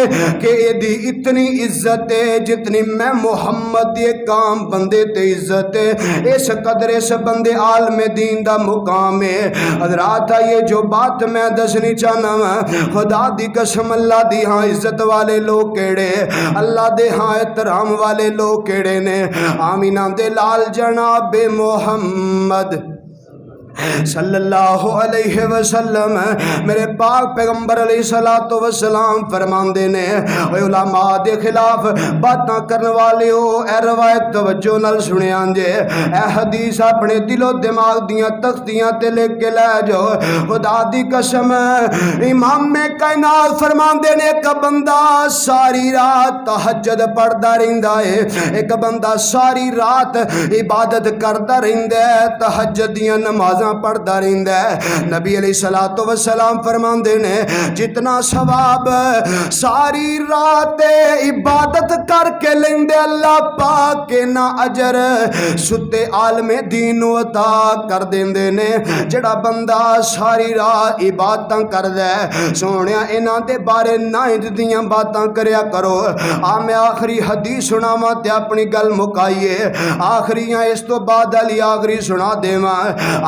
کہ ایدی اتنی عزت ہے جتنی میں محمد دی کام بندے تے عزت ہے، اس قدر اس بندے عالم دین دا مقام ہے۔ حضرات یہ جو بات میں دسنی چاہنا خدا دی قسم اللہ دی ہاں عزت والے لوگ کیڑے، اللہ دے ہاں احترام والے لوگ کیڑے نے؟ آمینہ دے لال جناب محمد صلی اللہ علیہ وسلم میرے پاک پیغمبر علیہ الصلوۃ والسلام فرماندے نے علماء دے خلاف باتاں کرن والے ہو، اے روایت توجہ نال سنیاں جے، اے حدیث اپنے دل و دماغ دیاں تختیاں تے لکھ کے لے جاؤ، خدا دی قسم امام کائنات فرماندے نے ایک بندہ ساری رات تہجد پڑھدا رہندا ہے، ایک بندہ ساری رات عبادت کردا رہندا ہے، تہجد دیاں نماز پڑھدا رہندا ہے، نبی علیہ الصلوۃ والسلام فرماندے نے جتنا ثواب ساری رات عبادت کر کے لیندے اللہ پاک کے نا اجر ستے عالم دین نو عطا کر دیندے نے۔ جڑا بندہ ساری رات عبادتاں کردا ہے سونیا انہاں دے بارے نہ دیاں باتاں کریا کرو۔ میں آخری حدیث سناواں تے اپنی گل مکائیے، آخریاں اس تو بعد علی آخری سنا دیواں۔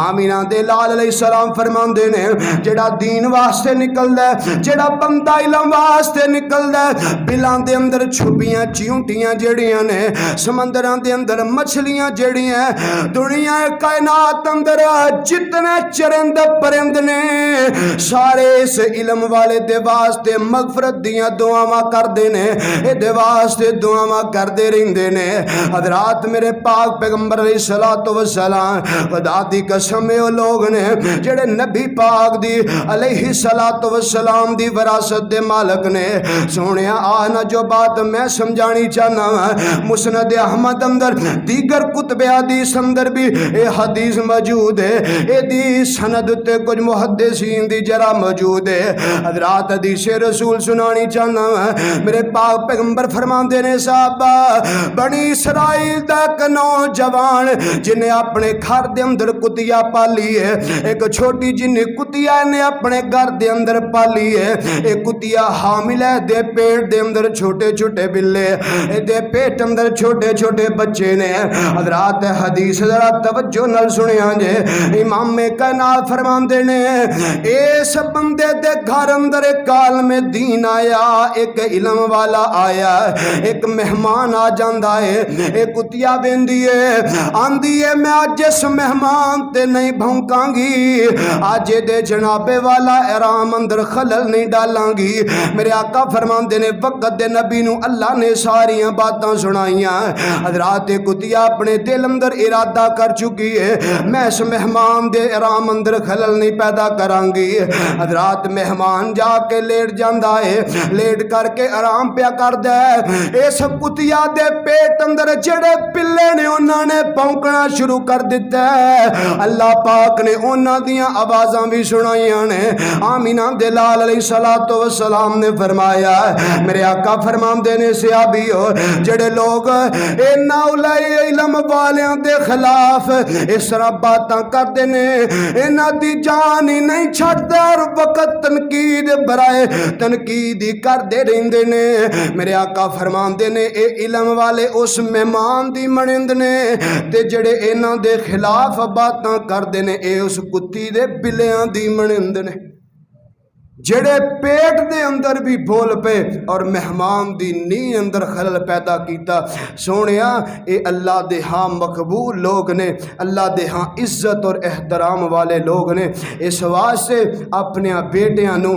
آمینہ دے لال علیہ السلام فرماندے نے جڑا دین واسطے نکلدا ہے، جڑا بندہ علم واسطے نکلدا ہے، بلاں دے اندر چھپیاں چیونٹیاں جڑیاں نے، سمندراں دے اندر مچھلیاں جڑیاں، دنیا کائنات اندر جتنے چرند پرند نے سارے اس علم والے دے واسطے مغفرت دیاں دعاواں کردے نے، اے دے واسطے دعاواں کردے رہندے نے۔ حضرات میرے پاک پیغمبر علیہ الصلوۃ والسلام خدا دی قسم او لوگ نے جڑے نبی پاک دی علیہ الصلوۃ والسلام دی وراثت دے مالک نے۔ سونیا آنا جو بات میں سمجھانی چاہنا مسند احمد اندر دیگر کتب حدیث اندر بھی اے حدیث موجود ہے، اے دی سند تے کچھ محدثین دی جرا موجود ہے۔ حضرات حدیث رسول سنانی چاہنا میرے پاک پیغمبر فرماندے نے صحابہ بنی اسرائیل دا ایک نوجوان جنہیں اپنے گھر دے اندر کتیا پال پالی ہے ایک چھوٹی جنی کتیا نے اپنے گھر دے اندر پالی ہے ایک کتیا حامل ہے دے پیٹ دے اندر چھوٹے چھوٹے بلے دے پیٹ اندر چھوٹے چھوٹے بچے نے حضرات حدیث ذرا توجہ نال سنیا جے امام کائنات فرماندے نے اس بندے دے گھر اندر ایک عالم دین آیا ایک علم والا آیا ایک مہمان آ جاندا ہے ایک کتیا ویندی ہے آندی ہے میں اج اس مہمان تے نہیں بھونکاں گی اج دے جنابے والا احرام اندر خلل نہیں ڈالاں گی میرے آقا فرماندے نے وقت دے نبی نو اللہ نے ساریاں باتاں سنائیاں حضرات کتیا اپنے دل اندر ارادہ کر چکی ہے میں اس مہمان دے احرام اندر خلل نہیں پیدا کراں گی حضرات مہمان جا کے لیٹ جاندا ہے لیٹ کر کے آرام پیا کردا ہے اس کتیا دے پیٹ اندر جڑے پلے نے انہاں نے پونکنا شروع کر دیتا ہے اللہ پاک نے انہاں دیاں آوازاں بھی سنائیاں نے آمینہ دلال علیہ السلام نے فرمایا میرے آقا فرماندے نے صحابیو جڑے لوگ اینا اولائی علم والیاں دے خلاف اس طرح باتاں کردے نے انہاں دی جان ہی نہیں چھڑدے اور وقت تنقید برائے تنقید ہی کردے رہندے نے میرے آقا فرماندے نے اے علم والے اس مہمان دی منند نے تے جڑے انہاں دے خلاف باتاں کردے نے اے اس کتی دے بلیاں دی منند نے جڑے پیٹ دے اندر بھی بول پے اور مہمان دی نیند اندر خلل پیدا کیتا سونیا اے اللہ دے ہاں مقبول لوگ نے اللہ دے ہاں عزت اور احترام والے لوگ نے اس واسطے اپنے بیٹیاں نو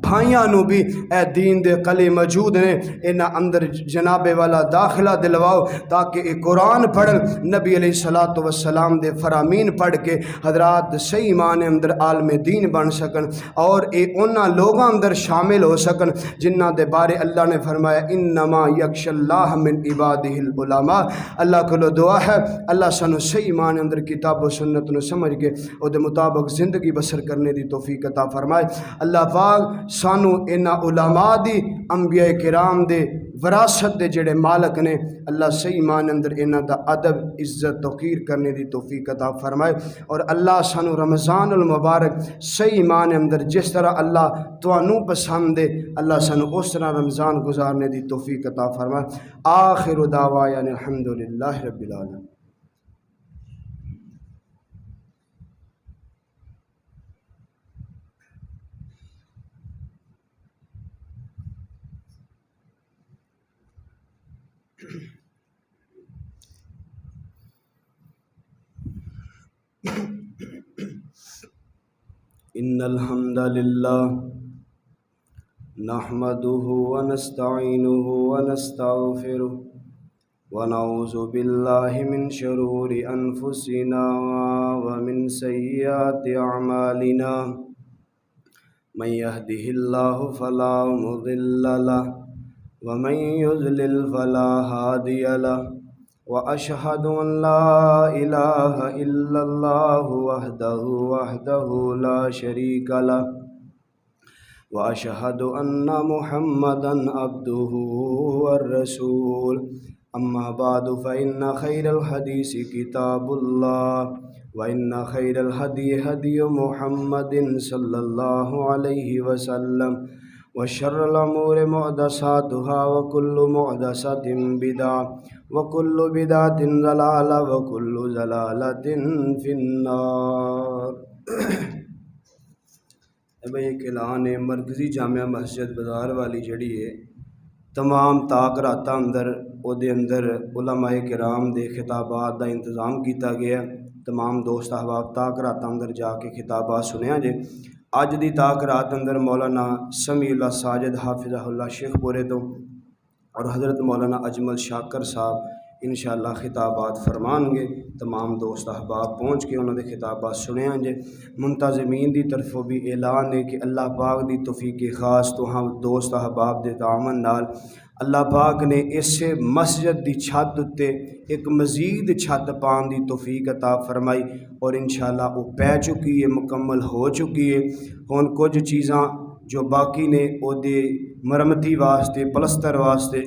بھائیاں نو بھی اے دین دے قلعے موجود نے انہاں اندر جناب والا داخلہ دلواؤ تاکہ اے قرآن پڑھ نبی علیہ السلام دے فرامین پڑھ کے حضرات صحیح معنی اندر عالم دین بن سکن اور اے انہاں لوگاں اندر شامل ہو سکن جنہاں دے بارے اللہ نے فرمایا انما یخش اللہ من عبادہ العلماء اللہ کو دعا ہے اللہ سانو صحیح معنی اندر کتاب و سنت نو سمجھ کے او دے مطابق زندگی بسر کرنے دی توفیق عطا فرمائے اللہ پاک سانو انہاں علماء دی انبیاء کرام دے وراثت دے جڑے مالک نے اللہ صحیح معنی اندر انہاں دا ادب عزت توقیر کرنے دی توفیق عطا فرمائے اور اللہ سانو رمضان المبارک صحیح معنی اندر جس طرح اللہ توانو پسند ہے اللہ سانو اس طرح رمضان گزارنے دی توفیق عطا فرمائے آخر دعوانا الحمدللہ رب العالمین ان الحمد للہ نحمده ونستعینه ونستغفره ونعوذ باللہ من شرور انفسنا ومن سیئات اعمالنا من يهده الله فلا مضل له ومن يضلل فلا هادي له وأشهد أن لا إله إلا الله وحده لا شريك له وأشهد أن محمدا عبده والرسول أما بعد فإن خير الحديث كتاب الله وإن خير الهدي هدي محمد صلى الله عليه وسلم وشر الأمور محدثاتها وكل محدثة بدعة وكل بدعة ضلالة وكل ضلالة في النار بھئی ایک اعلان ہے مرکزی جامعہ مسجد بازار والی جڑی ہے تمام طاق راتاں اندر او دے اندر علماء کرام دے خطابات دا انتظام کیتا گیا تمام دوست احباب طاق راتاں اندر جا کے خطابات سنیا جے اج دی طاق رات اندر مولانا سمیع اللہ ساجد حافظہ اللہ شیخ پورے تو اور حضرت مولانا اجمل شاکر صاحب انشاءاللہ خطابات فرمان گے تمام دوست احباب پہنچ کے انہوں نے خطابات سنیں جے منتظمین دی طرفوں بھی اعلان ہے کہ اللہ پاک دی توفیق خاص تو ہم دوست احباب دے تعاون نال اللہ پاک نے اس مسجد دی چھت تے ایک مزید چھت پان دی توفیق عطا فرمائی اور انشاءاللہ وہ پہ چکی ہے مکمل ہو چکی ہے ہن کچھ چیزاں جو باقی نے او دے مرمتی واسطے پلستر واسطے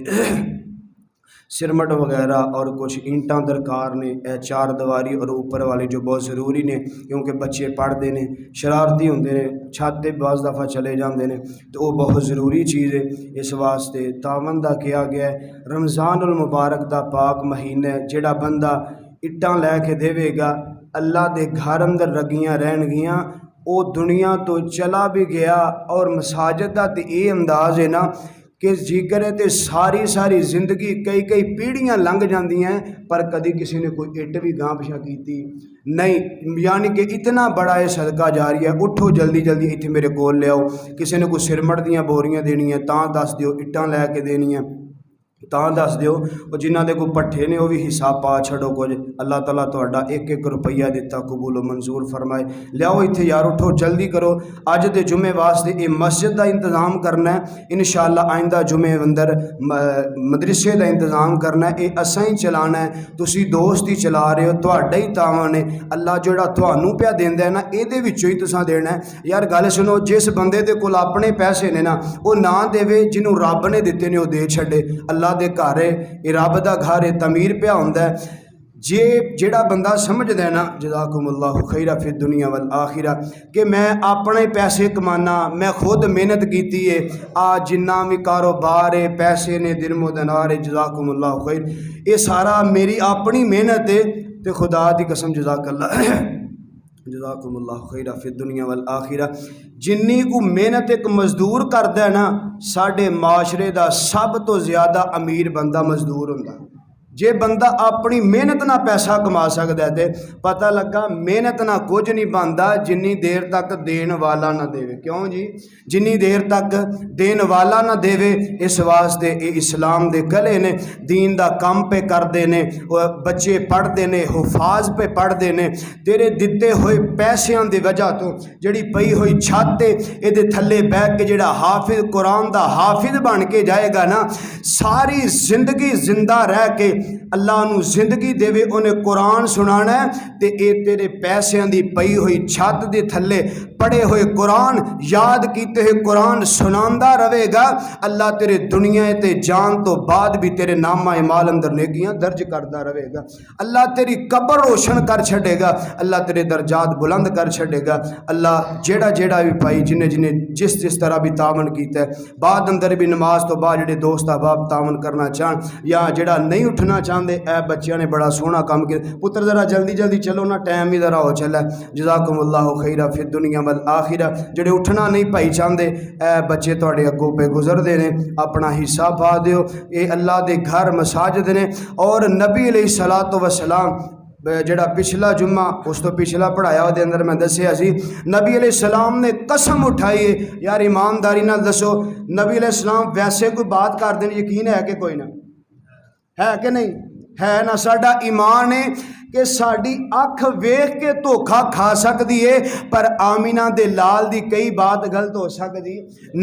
سرمٹ وغیرہ اور کچھ اینٹاں درکار نے، اے چار دیواری اور اوپر والی جو بہت ضروری نے، کیونکہ بچے پڑھتے ہیں، شرارتی ہوندے نے، چھت تے بعض دفعہ چلے جاندے نے، تو وہ بہت ضروری چیز ہے۔ اس واسطے تعاون دا کیا گیا ہے۔ رمضان المبارک دا پاک مہینہ ہے، جڑا بندہ اٹاں لے کے دے گا، اللہ دے گھر اندر لگیاں رہن گیاں، او دنیا تو چلا بھی گیا۔ اور مساجد دا تے اے انداز ہے نا کہ جیگر ہے تے ساری زندگی کئی پیڑھیاں لنگ جاندی ہیں، پر کدی کسی نے کوئی اٹ بھی گاں پچھا کیتی نہیں، یعنی کہ اتنا بڑا یہ صدقہ جاری ہے۔ اٹھو جلدی اتنے میرے کول لے آؤ، کسی نے کوئی سرمٹ دیاں بوریاں دینی ہیں تاں دس دیو، اٹاں لے کے دینی ہیں تاں دس دیو، اور جنہ دے کوئی پٹھے نے وہ بھی حساب پا چھڑو کچھ۔ اللہ تعالیٰ تہاڈا ایک روپیہ دیتا قبول و منظور فرمائے۔ لیاؤ اتنے یار، اٹھو جلدی کرو، اج دے جمعے واسطے یہ مسجد دا انتظام کرنا ہے، انشاءاللہ آئندہ جمعے اندر مدرسے دا انتظام کرنا ہے، یہ اساں ہی چلانا ہے، تسی دوست ہی چلا رہے ہو، تہاڈا ہی تعاون ہے۔ اللہ جڑا تھانوں پیا دیندا ہے نا، یہ وچوں ہی تساں دینا ہے۔ یار گل سنو، جس بندے دے کول اپنے پیسے نے نا، وہ نہ دے، جنوں رب نے دیتے نے وہ دے چھڈے۔ اللہ دے گھر ہے، یہ رب دا گھر ہے، تعمیر پیا ہوندا ہے۔ جیڑا بندہ سمجھ دے نا، جزاکم اللہ خیرہ فی الدنیا والآخرہ، کہ میں اپنے پیسے کمانا، میں خود محنت کیتی ہے، جنہ بھی کاروبار ہے، پیسے نے، درم و دینار ہے، جزاکم اللہ خیر، یہ سارا میری اپنی محنت ہے، تے خدا دی قسم جزاک اللہ جزاکم اللہ خیرہ فی الدنیا والآخرہ۔ جنی کو محنت ایک مزدور کردا ہے نا، ساڈے معاشرے دا سب تو زیادہ امیر بندہ مزدور ہوندا۔ جے بندہ اپنی محنت نہ پیسہ کما سکتا ہے تے پتہ لگا محنت نہ کچھ نہیں بنتا جنی دیر تک دین والا نہ دے۔ کیوں جی؟ جنی دیر تک دین والا نہ دے، اس واسطے اے اسلام دے گلے نے، دین دا کام پہ کردے نے، بچے پڑھتے نے، حفاظ پہ پڑھتے نے، تیرے دتے ہوئے پیسیاں دی وجہ تو جڑی پئی ہوئی چھت اے دے تھلے بیٹھ کے جڑا حافظ قرآن دا حافظ بن کے جائے گا نا، ساری زندگی زندہ رہ کے اللہ نو زندگی دے، انہیں قرآن سنانا ہے، تے اے تیرے پیسیاں دی پئی ہوئی چھت دے تھلے پڑھے ہوئے قرآن، یاد کیتے ہوئے قرآن سناندا رہے گا، اللہ تیرے دنیا تے جان تو بعد بھی تیرے نامہ اعمال اندر نیکیاں درج کردا رہے گا، اللہ تیری قبر روشن کر چھڑے گا، اللہ تیرے درجات بلند کر چھڑے گا۔ اللہ جیڑا بھی پائی جنہیں جس طرح بھی تعاون کیتا ہے، بعد اندر بھی نماز تو بعد جڑے دوست احباب تعاون کرنا چاہن یا جڑا نہیں اٹھنا چاہندے، اے بچیاں نے بڑا سونا کام کیا، پتر ذرا جلدی چلو نا، ٹائم ہی ذرا ہو چلا ہے، جزاکم اللہ خیرہ فی الدنیا والآخرہ۔ جڑے اٹھنا نہیں پائی چاہندے، اے بچے تواڈے اگوں پہ گزر دے نے، اپنا حصہ پا دیو، اے اللہ دے گھر مساجد نے، اور نبی علیہ الصلوۃ والسلام جڑا پچھلا جمعہ اس تو پچھلا پڑھایا دے اندر میں دسیا سی، نبی علیہ السلام نے قسم اٹھائی ہے، یار ایمانداری نہ دسو، نبی علیہ السلام ویسے کوئی بات کر دیں یقین ہے کہ کوئی نہ ہے کہ نہیں ہے نا؟ ساڈا ایمان ہے کہ ساڈی اکھ ویکھ کے دھوکھا کھا سکتی ہے، پر آمینہ دے لال دی کئی بات غلط ہو سکتی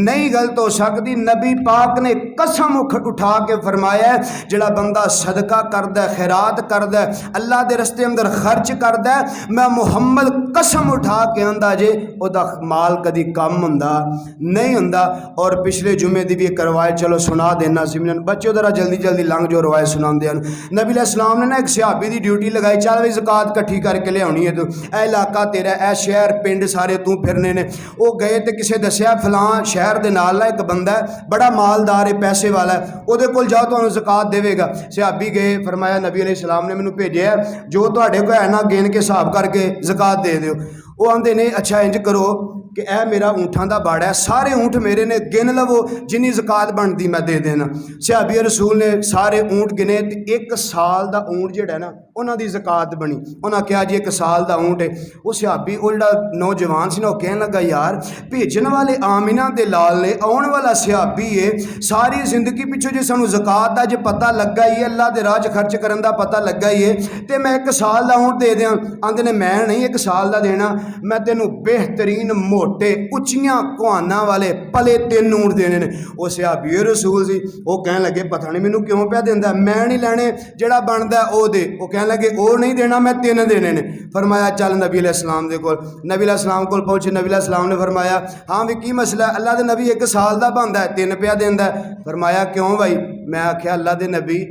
نہیں، غلط ہو سکتی۔ نبی پاک نے قسم اٹھا کے فرمایا ہے، جڑا بندہ صدقہ کردا ہے، خیرات کردا ہے، اللہ دے رستے اندر خرچ کردا ہے، میں محمد قسم اٹھا کے آندا جے او دا مال کدی کم ہوندا نہیں ہوندا۔ اور پچھلے جمعے دی بھی ایک روایت چلو سنا دینا ضمن بچوں ذرا جلدی لنگ جو روایت سناندے ہیں۔ نبی علیہ السلام نے نا ایک صحابی دی ڈیوٹی لگائی، چل بھی زکات کٹھی کر کے لے آنی ہے، تو اے علاقہ تیرا، اے شہر پنڈ سارے تو پھرنے نے۔ وہ گئے تے کسے دسیا فلاں شہر دے نال ایک بندہ ہے بڑا مالدار ہے، پیسے والا ہے، او دے کول جاؤ تو زکات دے گا۔ صحابی گئے، فرمایا نبی علیہ السلام نے مینوں بھیجیا ہے، جو تہاڈے کو ہے نا گن کے حساب کر کے زکات دے دیو۔ وہ آندے نے اچھا انج کرو کہ اے میرا اونٹاں دا باڑا ہے، سارے اونٹ میرے نے، گن لو جنی زکات بنتی میں دے دینا۔ صحابی رسول نے سارے اونٹ گنے تے ایک سال دا اونٹ جڑا ہے نا انہاں دی زکات بنی۔ انہاں کہا جی ایک سال دا اونٹ ہے۔ وہ صحابی وہ جڑا نوجوان سی نا وہ کہنے لگا یار بھیجن والے آمینہ دے لال نے، آن والا صحابی ہے، ساری زندگی پچھو جی سانو زکات دا جے پتہ لگا ہی ہے، اللہ دے راہ خرچ کرن دا پتہ لگا ہی ہے، تے میں ایک سال دا اونٹ دے دیاں؟ آندے نے میں نہیں ایک سال دا دینا، میں تینوں بہترین موٹے اچیاں کوہانا والے پلے 3 اونٹ دینے نے۔ وہ صحابی رسول سی، وہ کہنے لگے پتہ نہیں مینوں کیوں پیا دیندا، میں نہیں لینے، جڑا بندا او دے۔ وہ کہنے لگے او نہیں دینا، میں 3 دینے نے۔ فرمایا چل نبی علیہ السلام دے کول، نبی علیہ السلام کول پہنچے، نبی علیہ السلام نے فرمایا ہاں بھی کی مسئلہ ہے؟ اللہ دے نبی ایک سال دا بندا ہے 3 پیا دیندا ہے۔ فرمایا کیوں بھائی؟ میں آکھیا اللہ دے نبی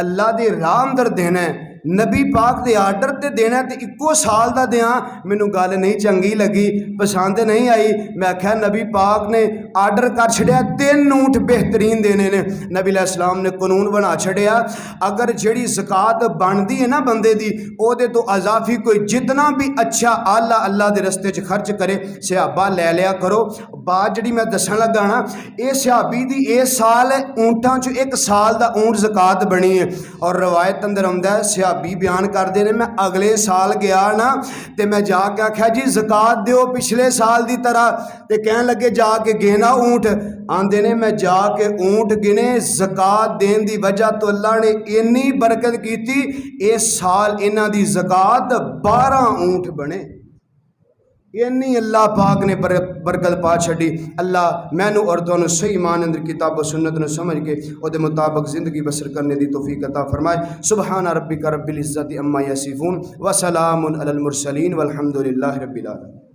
اللہ دے راہ اندر دینا ہے، نبی پاک دے آرڈر تے دینا تے اکو سال دا دیاں، مینوں گل نہیں چنگی لگی، پسند نہیں آئی۔ میں آکھیا نبی پاک نے آرڈر کر چھڑیا 3 اونٹ بہترین دینے نے۔ نبی علیہ السلام نے قانون بنا چھڑیا، اگر جڑی زکات بندی ہے نا بندے دی، او دے تو اضافی کوئی جتنا بھی اچھا آلہ اللہ دے رستے چ خرچ کرے صحابہ لے لیا کرو۔ بات جڑی میں دسن لگا نا، اے صحابی دی اے سال اونٹاں چ 1 سال دا اونٹ زکات بنی ہے، اور روایت اندر آندا ہے صحابی بیان کردے نے، میں اگلے سال گیا نا تے میں جا کے آکھیا جی زکات دیو پچھلے سال دی طرح، تے کہن لگے جا کے گینا اونٹ، آندے نے میں جا کے اونٹ گنے، زکات دین دی وجہ تو اللہ نے اینی برکت کیتی، اس سال انہاں دی زکات 12 اونٹ بنے، اینی اللہ پاک نے برکت پا چھڈی۔ اللہ مینوں اور تانوں صحیح ایمان اندر کتاب و سنت نو سمجھ کے او دے مطابق زندگی بسر کرنے دی توفیق عطا فرمائے۔ سبحان ربک رب العزت عما یصفون وسلام علی المرسلین والحمد للہ رب العالمین۔